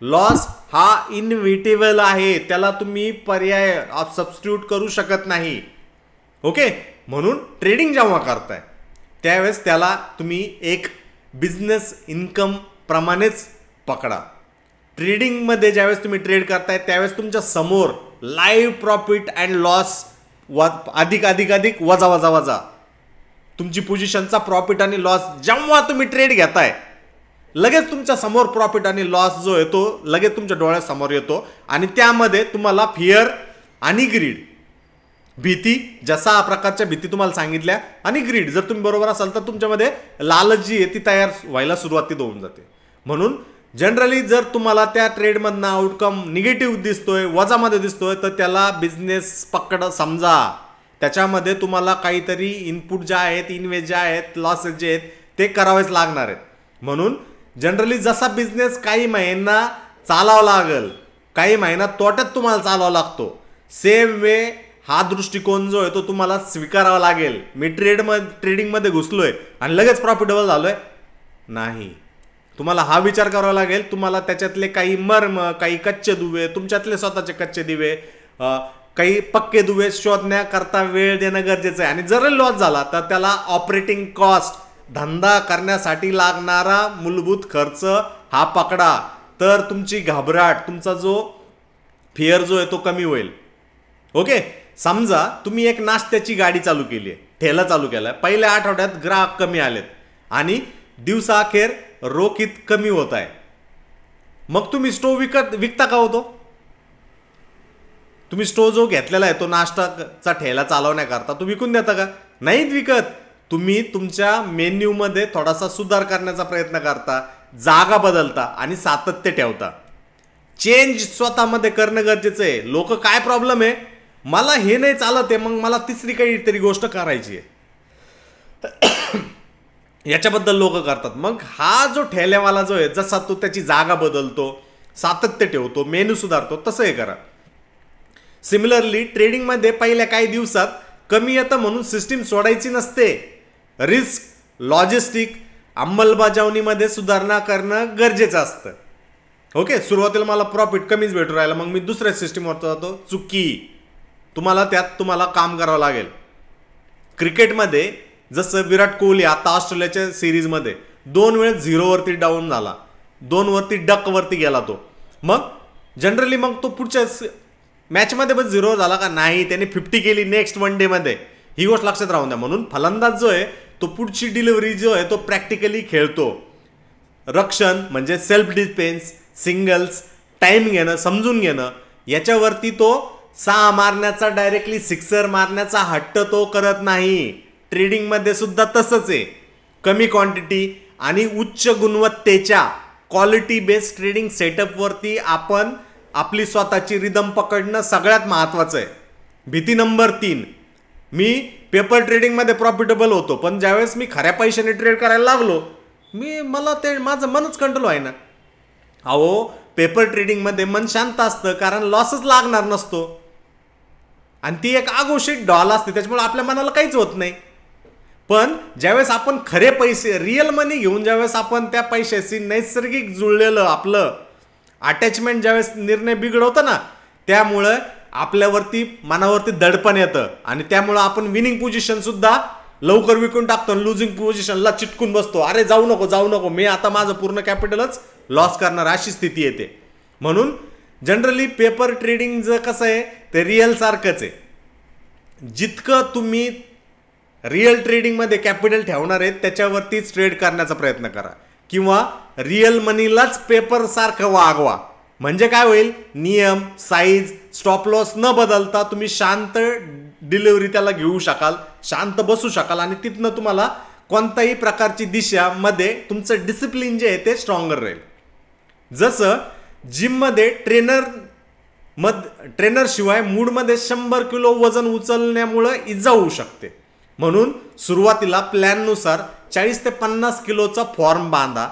लॉस हा इनव्हिटेबल आहे, त्याला तुम्ही पर्याय सबस्टिट्यूट करू शकत नाही. ओके, म्हणून ट्रेडिंग जेव्हा करताय त्यावेळेस त्याला तुम्ही एक बिझनेस इन्कम प्रमाणेच पकडा. ट्रेडिंगमध्ये ज्यावेळेस तुम्ही ट्रेड करताय त्यावेळेस तुमच्या समोर लाईव्ह प्रॉफिट अँड लॉस अधिक वजा तुमची पोझिशनचा प्रॉफिट आणि लॉस जेव्हा तुम्ही ट्रेड घेताय लगेच तुमच्या समोर प्रॉफिट आणि लॉस जो येतो लगेच तुमच्या डोळ्यासमोर येतो. आणि त्यामध्ये तुम्हाला फिअर आणि ग्रीड, भीती, जसा प्रकारच्या भीती तुम्हाला सांगितल्या, आणि ग्रीड जर तुम्ही बरोबर असाल तर तुमच्यामध्ये लालच जी आहे ती तयार व्हायला सुरुवात होऊन जाते. म्हणून जनरली जर तुम्हाला त्या ट्रेडमधनं आउटकम निगेटिव्ह दिसतोय, वजामध्ये दिसतोय, तर त्याला बिझनेस पकड समजा. त्याच्यामध्ये तुम्हाला काहीतरी इनपुट जे आहेत, इन्व्हेस्ट जे आहेत, लॉसेस जे आहेत ते करावेच लागणार आहेत. म्हणून जनरली जसा बिझनेस काही महिना चालावा लागेल, काही महिना तोट्यात तुम्हाला चालवावा लागतो, सेम वे हा दृष्टिकोन जो आहे तो तुम्हाला स्वीकारावा लागेल. मी ट्रेडिंगमध्ये घुसलोय आणि लगेच प्रॉफिटेबल झालोय नाही. तुम्हाला हा विचार करावा लागेल. तुम्हाला त्याच्यातले काही मर्म, काही कच्चे दुवे, तुमच्यातले स्वतःचे कच्चे दिवे, काही पक्के दुवे शोधण्याकरता वेळ देणं गरजेचं आहे. आणि जर लॉस झाला तर त्याला ऑपरेटिंग कॉस्ट, धंदा करण्यासाठी लागणारा मूलभूत खर्च हा पकडा. तर तुमची घाबराट, तुमचा जो फिअर जो आहे तो कमी होईल. ओके, समजा तुम्ही एक नाश्त्याची गाडी चालू केली आहे, ठेला चालू केलाय, पहिल्या आठवड्यात ग्राहक कमी आलेत आणि दिवसाअखेर रोखीत कमी होत आहे. मग तुम्ही स्टोव विकता का होतो? तुम्ही स्टोव जो घेतलेला आहे तो नाश्ताचा ठेला चालवण्याकरता तो विकून देता का? नाहीत विकत. तुम्ही तुमच्या मेन्यूमध्ये थोडासा सुधार करण्याचा प्रयत्न करता, जागा बदलता आणि सातत्य ठेवता. चेंज स्वतःमध्ये करणं गरजेचं आहे. लोक काय प्रॉब्लेम आहे, मला हे नाही चालत आहे, मग मला तिसरी काहीतरी गोष्ट करायची आहे, याच्याबद्दल लोक करतात. मग हा जो ठेल्यावाला जो आहे जसा तो त्याची जागा बदलतो, सातत्य ठेवतो, मेनू सुधारतो, तसं हे करा. सिमिलरली ट्रेडिंगमध्ये पहिल्या काही दिवसात कमी येतं म्हणून सिस्टीम सोडायची नसते. रिस्क, लॉजिस्टिक, अंमलबजावणीमध्ये सुधारणा करणं गरजेचं असतं. ओके, सुरुवातीला मला प्रॉफिट कमीच भेटू राहिला, मग मी दुसऱ्या सिस्टीमवर जातो, चुकी. तुम्हाला काम करावं लागेल. क्रिकेटमध्ये जसं विराट कोहली आता ऑस्ट्रेलियाच्या सिरीजमध्ये 2 वेळेस 0वरती डाऊन झाला, 2 वरती डकवरती गेला तो. मग जनरली मग तो पुढच्या मॅचमध्ये पण 0 झाला का नाही, त्याने 50 केली नेक्स्ट वन डे मध्ये, ही गोष्ट लक्षात राहून द्या. म्हणून फलंदाज जो आहे तो पुढची डिलिव्हरी जो आहे तो प्रॅक्टिकली खेळतो. रक्षण म्हणजे सेल्फ डिफेन्स, सिंगल्स, टाइम घेणं, समजून घेणं, याच्यावरती तो 6 मारण्याचा, डायरेक्टली 6 मारण्याचा हट्ट तो करत नाही. ट्रेडिंगमध्ये सुद्धा तसंच आहे. कमी क्वांटिटी आणि उच्च गुणवत्तेच्या क्वालिटी बेस्ड ट्रेडिंग सेटअपवरती आपण आपली स्वतःची रिदम पकडणं सगळ्यात महत्त्वाचं आहे. भीती नंबर 3, मी पेपर ट्रेडिंगमध्ये प्रॉफिटेबल होतो, पण ज्यावेळेस मी खऱ्या पैशाने ट्रेड करायला लागलो मला ते माझं मनच कंट्रोल आहे ना. अहो पेपर ट्रेडिंगमध्ये मन शांत असतं, कारण लॉसच लागणार नसतो आणि ती एक आगोशीत डॉल असते, त्याच्यामुळे आपल्या मनाला काहीच होत नाही. पण ज्यावेळेस आपण खरे पैसे रिअल मनी घेऊन ज्यावेळेस आपण त्या पैशाशी नैसर्गिक जुळलेलं आपलं अटॅचमेंट ज्यावेळेस निर्णय बिघडवतं ना, त्यामुळं आपल्यावरती मनावरती दडपण येतं आणि त्यामुळं आपण विनिंग पोझिशन सुद्धा लवकर विकून टाकतो आणि लुझिंग पोझिशनला चिटकून बसतो. अरे जाऊ नको, मी आता माझं पूर्ण कॅपिटलच लॉस करणार अशी स्थिती येते. म्हणून जनरली पेपर ट्रेडिंग जर कसं आहे ते रिअल सारखंच आहे. जितकं तुम्ही रिअल ट्रेडिंगमध्ये कॅपिटल ठेवणार आहेत त्याच्यावरतीच ट्रेड करण्याचा प्रयत्न करा, किंवा रिअल मनीलाच पेपर सारखं वागवा. म्हणजे काय होईल, नियम, साईज, स्टॉप लॉस न बदलता तुम्ही शांत डिलिव्हरी त्याला घेऊ शकाल, शांत बसू शकाल आणि तिथनं तुम्हाला कोणत्याही प्रकारची दिशामध्ये तुमचं डिसिप्लिन जे आहे ते स्ट्रॉंगर राहील. जसं जिममध्ये ट्रेनर शिवाय मूडमध्ये 100 किलो वजन उचलण्यामुळं इजा होऊ शकते. म्हणून सुरुवातीला प्लॅननुसार 40 ते 50 किलोचा फॉर्म बांधा,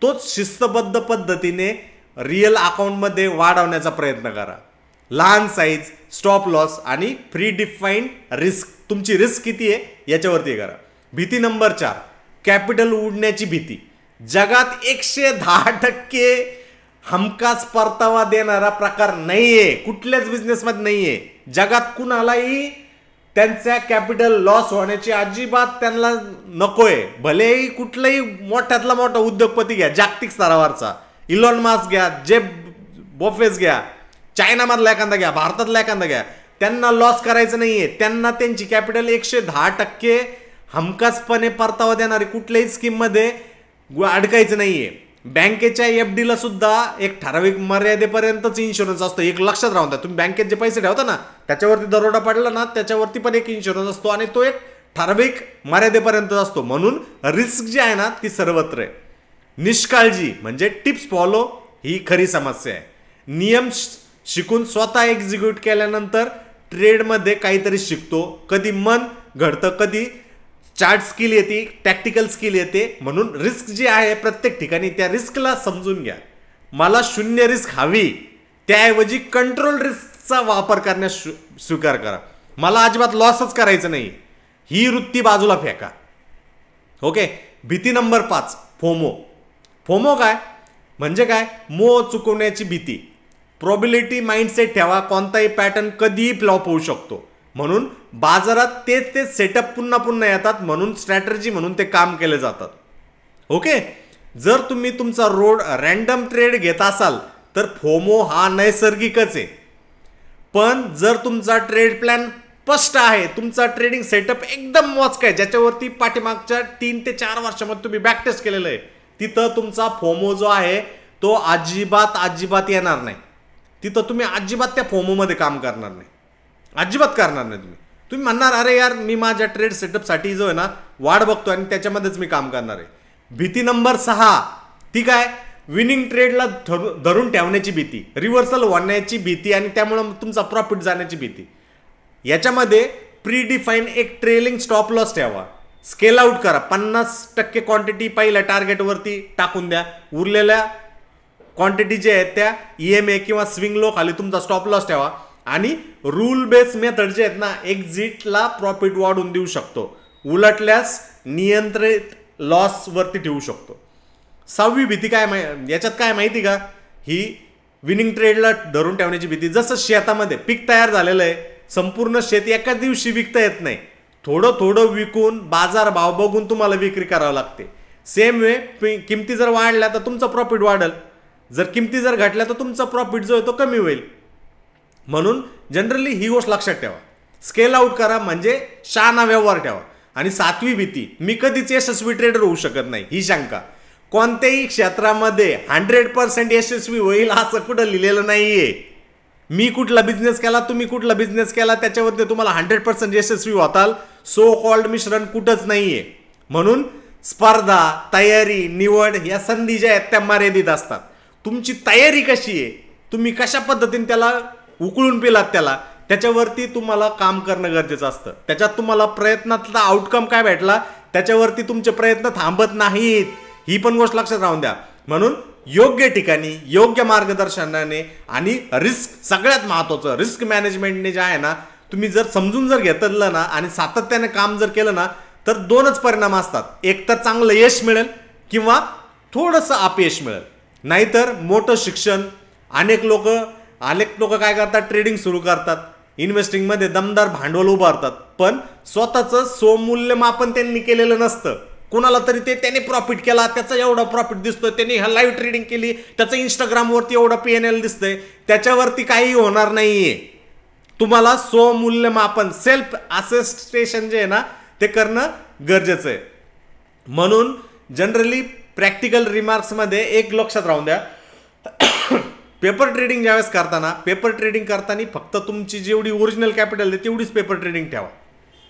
तोच शिस्तबद्ध पद्धतीने रिअल अकाउंटमध्ये वाढवण्याचा प्रयत्न करा. लहान साईज, स्टॉप लॉस आणि प्री डिफाईन्ड रिस्क, तुमची रिस्क किती आहे याच्यावरती करा. भीती नंबर 4, कॅपिटल उडण्याची भीती. जगात 110% हमखास परतावा देणारा प्रकार नाहीये, कुठल्याच बिझनेसमध्ये नाहीये. जगात कुणालाही त्यांच्या कॅपिटल लॉस होण्याची अजिबात त्यांना नकोय. भलेही कुठलाही मोठ्यातला मोठा उद्योगपती घ्या, जागतिक स्तरावरचा इलॉन मस्क घ्या, जेफ बेझोस घ्या, चायनामधला एखादा घ्या, भारतातला एखादा घ्या, त्यांना लॉस करायचं नाहीये. त्यांना त्यांची कॅपिटल 110% हमखासपणे परतावा देणारी कुठल्याही स्कीममध्ये अडकायचं नाहीये. बँकेच्या FD ला सुद्धा एक ठराविक मर्यादेपर्यंतच इन्शुरन्स असतो. एक लक्षात राहून द्या, तुम्ही बँकेत जे पैसे ठेवता ना त्याच्यावरती दरोडा पडला ना त्याच्यावरती पण एक इन्शुरन्स असतो आणि तो एक ठराविक मर्यादेपर्यंत असतो. म्हणून रिस्क जी आहे ना ती सर्वत्र आहे. निष्काळजी म्हणजे टिप्स फॉलो ही खरी समस्या आहे. नियम शिकून स्वतः एक्झिक्यूट केल्यानंतर ट्रेडमध्ये काहीतरी शिकतो. कधी मन घडतं, कधी चार्ट स्किल येते, टॅक्टिकल स्किल येते. म्हणून रिस्क जी आहे प्रत्येक ठिकाणी त्या रिस्कला समजून घ्या. मला 0 रिस्क हवी, त्याऐवजी कंट्रोल रिस्कचा वापर करण्यास स्वीकार करा. मला अजिबात लॉसच करायचं नाही, ही वृत्ती बाजूला फेका. ओके. भीती नंबर 5, फोमो. फोमो काय म्हणजे काय, मोह चुकवण्याची भीती. प्रोबॅबिलिटी माइंडसेट ठेवा, कोणताही पॅटर्न कधीही फ्लॉप होऊ शकतो. म्हणून बाजारात तेच सेटअप पुन्हा पुन्हा येतात, म्हणून स्ट्रॅटर्जी म्हणून ते काम केले जातात. ओके. जर तुम्ही तुमचा रॅन्डम ट्रेड घेत असाल तर फोमो हा नैसर्गिकच आहे. पण जर तुमचा ट्रेड प्लॅन स्पष्ट आहे, तुमचा ट्रेडिंग सेटअप एकदम मोजका आहे, ज्याच्यावरती पाठीमागच्या 3 ते 4 वर्षामध्ये तुम्ही बॅक टेस्ट केलेलं आहे, तिथं तुमचा फोमो जो आहे तो अजिबात येणार नाही. तिथं तुम्ही अजिबात त्या फोमोमध्ये काम करणार नाही, अजिबात करणार नाही. तुम्ही म्हणणार अरे यार मी माझ्या ट्रेड सेटअपसाठी जो आहे ना वाढ बघतो आणि त्याच्यामध्येच मी काम करणार आहे. भीती नंबर 6 ती काय, विनिंग ट्रेडला धरून ठेवण्याची भीती, रिव्हर्सल होण्याची भीती आणि त्यामुळे तुमचा प्रॉफिट जाण्याची भीती. याच्यामध्ये प्री डिफाईन एक ट्रेलिंग स्टॉप लॉस ठेवा. स्केल आउट करा, 50% क्वांटिटी पहिल्या टार्गेटवरती टाकून द्या. उरलेल्या क्वांटिटी जे आहेत त्या EMA किंवा स्विंग लो खाली तुमचा स्टॉप लॉस ठेवा. आणि रूल बेस मेथड जे आहेत ना एक्झिटला प्रॉफिट वाढवून देऊ शकतो, उलटल्यास नियंत्रित लॉस वरती ठेवू शकतो. 6वी भीती काय, याच्यात काय माहिती का, ही विनिंग ट्रेडला धरून ठेवण्याची भीती. जसं शेतामध्ये पीक तयार झालेलं आहे, संपूर्ण शेत एका दिवशी विकता येत नाही, थोडं विकून बाजार भाव बघून तुम्हाला विक्री करावी लागते. सेम वे किमती जर वाढल्या तर तुमचा प्रॉफिट वाढेल, जर किमती जर घटल्या तर तुमचा प्रॉफिट जो आहे तो कमी होईल. म्हणून जनरली ही गोष्ट लक्षात ठेवा, स्केल आउट करा म्हणजे शहाणा व्यवहार ठेवा. आणि 7वी भीती, मी कधीच यशस्वी ट्रेडर होऊ शकत नाही, ही शंका. कोणत्याही क्षेत्रामध्ये 100% यशस्वी होईल असं कुठं लिहिलेलं नाहीये. मी कुठला बिझनेस केला, तुम्ही कुठला बिझनेस केला, त्याच्यावरती तुम्हाला 100% यशस्वी होताल सो कॉल्ड मिश्रण कुठंच नाहीये. म्हणून स्पर्धा, तयारी, निवड या संधी ज्या आहेत त्या मर्यादित असतात. तुमची तयारी कशी आहे, तुम्ही कशा पद्धतीने त्याला उकळून पिलात त्याच्यावरती तुम्हाला काम करणं गरजेचं असतं. त्याच्यात तुम्हाला प्रयत्नातला आउटकम काय भेटला त्याच्यावरती तुमचे प्रयत्न थांबत नाहीत, ही पण गोष्ट लक्षात राहून द्या. म्हणून योग्य ठिकाणी योग्य मार्गदर्शनाने आणि रिस्क, सगळ्यात महत्त्वाचं रिस्क मॅनेजमेंटने जे आहे ना, तुम्ही जर समजून जर घेतलं ना आणि सातत्याने काम जर केलं ना, तर दोनच परिणाम असतात. एक तर चांगलं यश मिळेल किंवा थोडंसं अपयश मिळेल. नाहीतर मोठं शिक्षण, अनेक लोक काय करतात, ट्रेडिंग सुरू करतात, इन्व्हेस्टिंगमध्ये दमदार भांडवल उभारतात, पण स्वतःचं स्वमूल्यमापन त्यांनी केलेलं नसतं. कोणाला तरी त्याने प्रॉफिट केला, त्याचा एवढा प्रॉफिट दिसतोय, त्याने ह्या लाईव्ह ट्रेडिंग केली, त्याचं इंस्टाग्रामवरती एवढं PNL दिसतंय, त्याच्यावरती काही होणार नाहीये. तुम्हाला स्वमूल्यमापन, सेल्फ असेस्टेशन जे आहे ना, ते करणं गरजेचं आहे. म्हणून जनरली प्रॅक्टिकल रिमार्क्समध्ये एक लक्षात राहून द्या, पेपर ट्रेडिंग ज्यावेळेस करताना, पेपर ट्रेडिंग करताना फक्त तुमची जेवढी ओरिजिनल कॅपिटल आहे तेवढीच पेपर ट्रेडिंग ठेवा.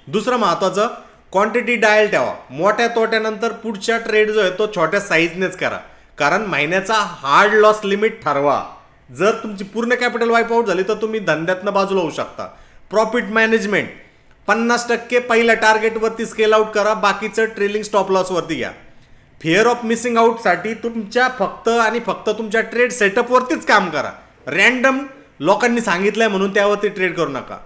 दुसरं महत्त्वाचं, क्वांटिटी डायल ठेवा. मोठ्या तोट्यानंतर पुढच्या ट्रेड जो आहे तो छोट्या साईजनेच करा. कारण महिन्याचा हार्ड लॉस लिमिट ठरवा. जर तुमची पूर्ण कॅपिटल वाईप आउट झाली तर तुम्ही धंद्यातनं बाजूला होऊ शकता. प्रॉफिट मॅनेजमेंट 50% पहिल्या टार्गेटवरती स्केल आउट करा, बाकीचं ट्रेलिंग स्टॉप लॉसवरती घ्या. फिअर ऑफ मिसिंग आउटसाठी तुमच्या फक्त आणि फक्त तुमच्या ट्रेड सेटअपवरतीच काम करा. रॅन्डम लोकांनी सांगितलंय म्हणून त्यावरती ट्रेड करू नका.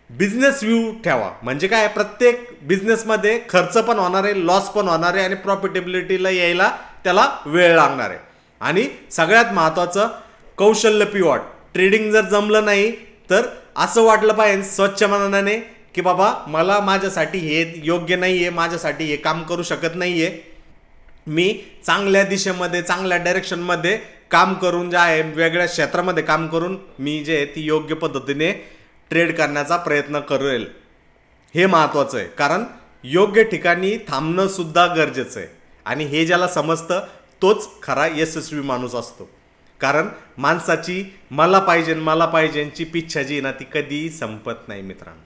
बिझनेस व्ह्यू ठेवा. म्हणजे काय, प्रत्येक बिझनेसमध्ये खर्च पण होणार आहे, लॉस पण होणार आहे आणि प्रॉफिटेबिलिटीला यायला त्याला वेळ लागणार आहे. आणि सगळ्यात महत्त्वाचं, कौशल्य पिवॉट. ट्रेडिंग जर जमलं नाही तर असं वाटलं पाहिजे स्वच्छ मनाने की बाबा मला माझ्यासाठी हे योग्य नाही आहे, माझ्यासाठी हे काम करू शकत नाही आहे. मी चांगल्या दिशेमध्ये, चांगल्या डायरेक्शनमध्ये काम करून जे आहे, वेगळ्या क्षेत्रामध्ये काम करून मी जे आहे ती योग्य पद्धतीने ट्रेड करण्याचा प्रयत्न करेल. हे महत्त्वाचं आहे. कारण योग्य ठिकाणी थांबणं सुद्धा गरजेचं आहे. आणि हे ज्याला समजतं तोच खरा यशस्वी माणूस असतो. कारण माणसाची मला पाहिजेची पिच्छा जी ना ती कधीही संपत नाही मित्रांनो.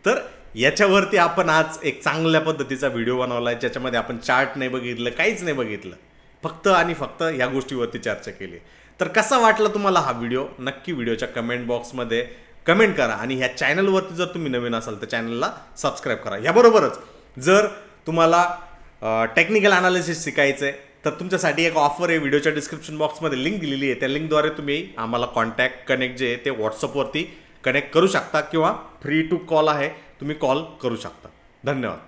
तर याच्यावरती आपण आज एक चांगल्या पद्धतीचा व्हिडिओ बनवला आहे, ज्याच्यामध्ये आपण चार्ट नाही बघितलं, काहीच नाही बघितलं, फक्त आणि फक्त ह्या गोष्टीवरती चर्चा केली. तर कसा वाटला तुम्हाला हा व्हिडिओ, नक्की व्हिडिओच्या कमेंट बॉक्समध्ये कमेंट करा. आणि ह्या चॅनलवरती जर तुम्ही नवीन असाल तर चॅनलला सबस्क्राईब करा. याबरोबरच जर तुम्हाला टेक्निकल अनालिसिस शिकायचं आहे तर तुमच्यासाठी एक ऑफर आहे. व्हिडिओच्या डिस्क्रिप्शन बॉक्समध्ये लिंक दिलेली आहे. त्या लिंकद्वारे तुम्ही आम्हाला कॉन्टॅक्ट कनेक्ट जे आहे ते व्हॉट्सअपवरती कनेक्ट करू शकता किंवा फ्री टू कॉल आहे, तुम्ही कॉल करू शकता. धन्यवाद.